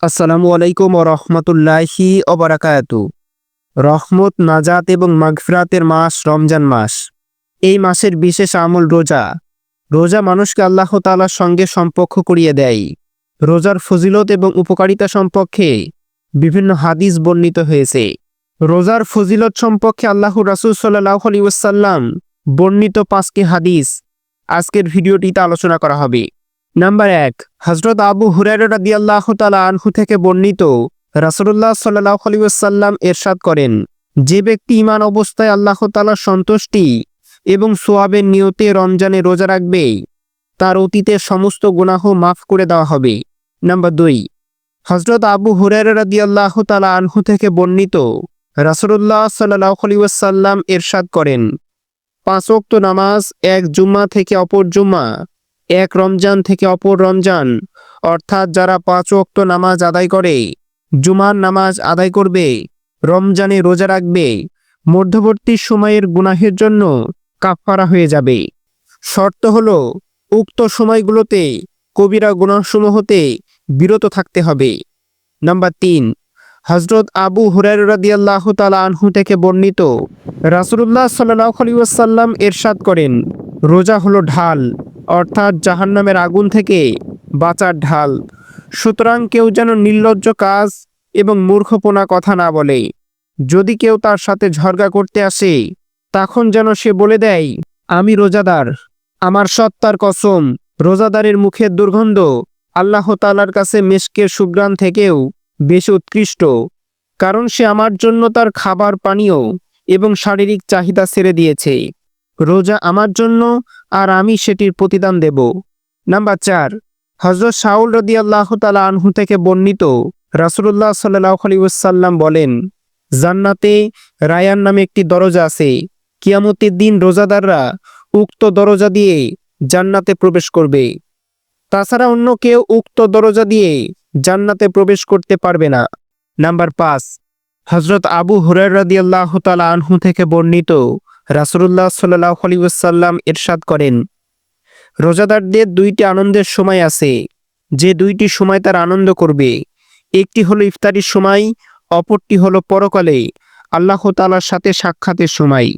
আসসালামু আলাইকুম ওয়া রাহমাতুল্লাহি ওয়া বারাকাতু। রহমত, নাজাত এবং মাগফিরাতের মাস রমজান মাস। এই মাসের বিশেষ আমল রোজা। রোজা মানুষকে আল্লাহ তাআলার সঙ্গে সম্পর্ক করিয়ে দেয়। রোজার ফজিলত এবং উপকারিতা সম্পর্কে বিভিন্ন হাদিস বর্ণিত হয়েছে। রোজার ফজিলত সম্পর্কে আল্লাহর রাসূল সাল্লাল্লাহু আলাইহি ওয়াসাল্লাম বর্ণিত 5টি হাদিস আজকের ভিডিওটিতে আলোচনা করা হবে। নাম্বার 1, হযরত আবু হুরায়রা রাদিয়াল্লাহু তাআলা আনহু থেকে বর্ণিত, রাসূলুল্লাহ সাল্লাল্লাহু আলাইহি ওয়াসাল্লাম ইরশাদ করেন, যে ব্যক্তি ঈমান অবস্থায় আল্লাহ তাআলার সন্তুষ্টি এবং সওয়াবের নিয়তে রমজানে রোজা রাখবে, তার অতীতের সমস্ত গুনাহ মাফ করে দেওয়া হবে। নাম্বার 2, হযরত আবু হুরায়রা রাদিয়াল্লাহু তাআলা আনহু থেকে বর্ণিত, রাসূলুল্লাহ সাল্লাল্লাহু আলাইহি ওয়াসাল্লাম ইরশাদ করেন, 5 ওয়াক্ত নামাজ এক জুমা থেকে অপর জুমা, এক রমজান থেকে অপর রমজান, অর্থাৎ যারা 5 ওয়াক্ত নামাজ আদায় করে, জুমার নামাজ আদায় করবে, রমজানে রোজা রাখবে, মধ্যবর্তী সময়ের গুনাহের জন্য কাফফারা হয়ে যাবে। শর্ত হলো উক্ত সময়গুলোতে কবিরা গুনাহসমূহ হতে বিরত থাকতে হবে। নাম্বার 3, হযরত আবু হুরায়রা রাদিয়াল্লাহু তাআলা আনহু থেকে বর্ণিত, রাসূলুল্লাহ সাল্লাল্লাহু আলাইহি ওয়াসাল্লাম ইরশাদ করেন, রোজা হলো ঢাল, অর্থাৎ জাহান্নামের আগুন থেকে বাঁচার ঢাল। সুতরাং কেউ যেন নির্লজ্জ কাজ এবং মূর্খপনা কথা না বলে। যদি কেউ তার সাথে ঝগড়া করতে আসে, তখন যেন সে বলে দেয়, আমি রোজাদার, আমার সত্তার কসম, রোজাদারের মুখের দুর্গন্ধ আল্লাহ তাআলার কাছে মিশকের সুঘ্রাণ থেকেও বেশি উৎকৃষ্ট, কারণ সে আমার জন্য তার খাবার পানীয় এবং শারীরিক চাহিদা ছেড়ে দিয়েছে। রোজা আমার জন্য, আর আমি সেটির প্রতিদান দেব। নাম্বার 4, হযরত শাউল রাদিয়াল্লাহু তাআলা আনহু থেকে বর্ণিত, রাসূলুল্লাহ সাল্লাল্লাহু আলাইহি ওয়াসাল্লাম বলেন, জান্নাতে রায়ান নামে একটি দরজা আছে। কিয়ামতের দিন রোজাদাররা উক্ত দরজা দিয়ে জান্নাতে প্রবেশ করবে। তাছাড়া অন্য কেউ উক্ত দরজা দিয়ে জান্নাতে প্রবেশ করতে পারবে না। নাম্বার 5, হযরত আবু হুরায়রা রাদিয়াল্লাহু তাআলা আনহু থেকে বর্ণিত, রাসূলুল্লাহ সাল্লাল্লাহু আলাইহি ওয়াসাল্লাম ইরশাদ করেন, রোজাদারদের 2টি আনন্দের সময় আছে, যে 2টি সময় তার আনন্দ করবে। একটি হলো ইফতারির সময়, অপরটি হলো পরকালে আল্লাহ তাআলার সাথে সাক্ষাতের সময়।